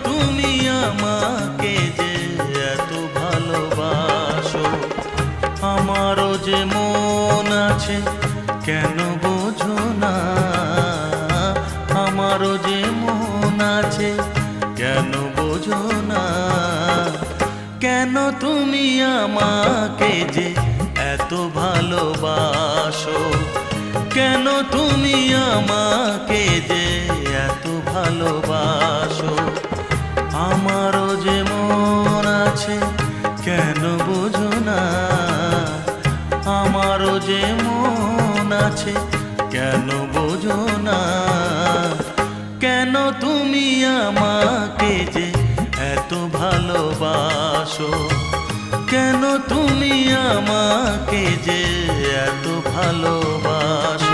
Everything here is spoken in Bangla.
তুমি আমাকে যে এত ভালোবাসো। আমারও যে মন আছে কেন বোঝো না, আমারও যে মন আছে কেন বোঝো না। কেন তুমি আমাকে যে এত ভালোবাসো, কেন তুমি আমাকে যে এত ভালোবাসো। আমারও যে মন আছে কেন বোঝো না, আমারও যে মন আছে কেন বোঝো না। কেন তুমি আমাকে যে এত ভালোবাসো, কেন তুমি আমাকে যে এত ভালোবাসো।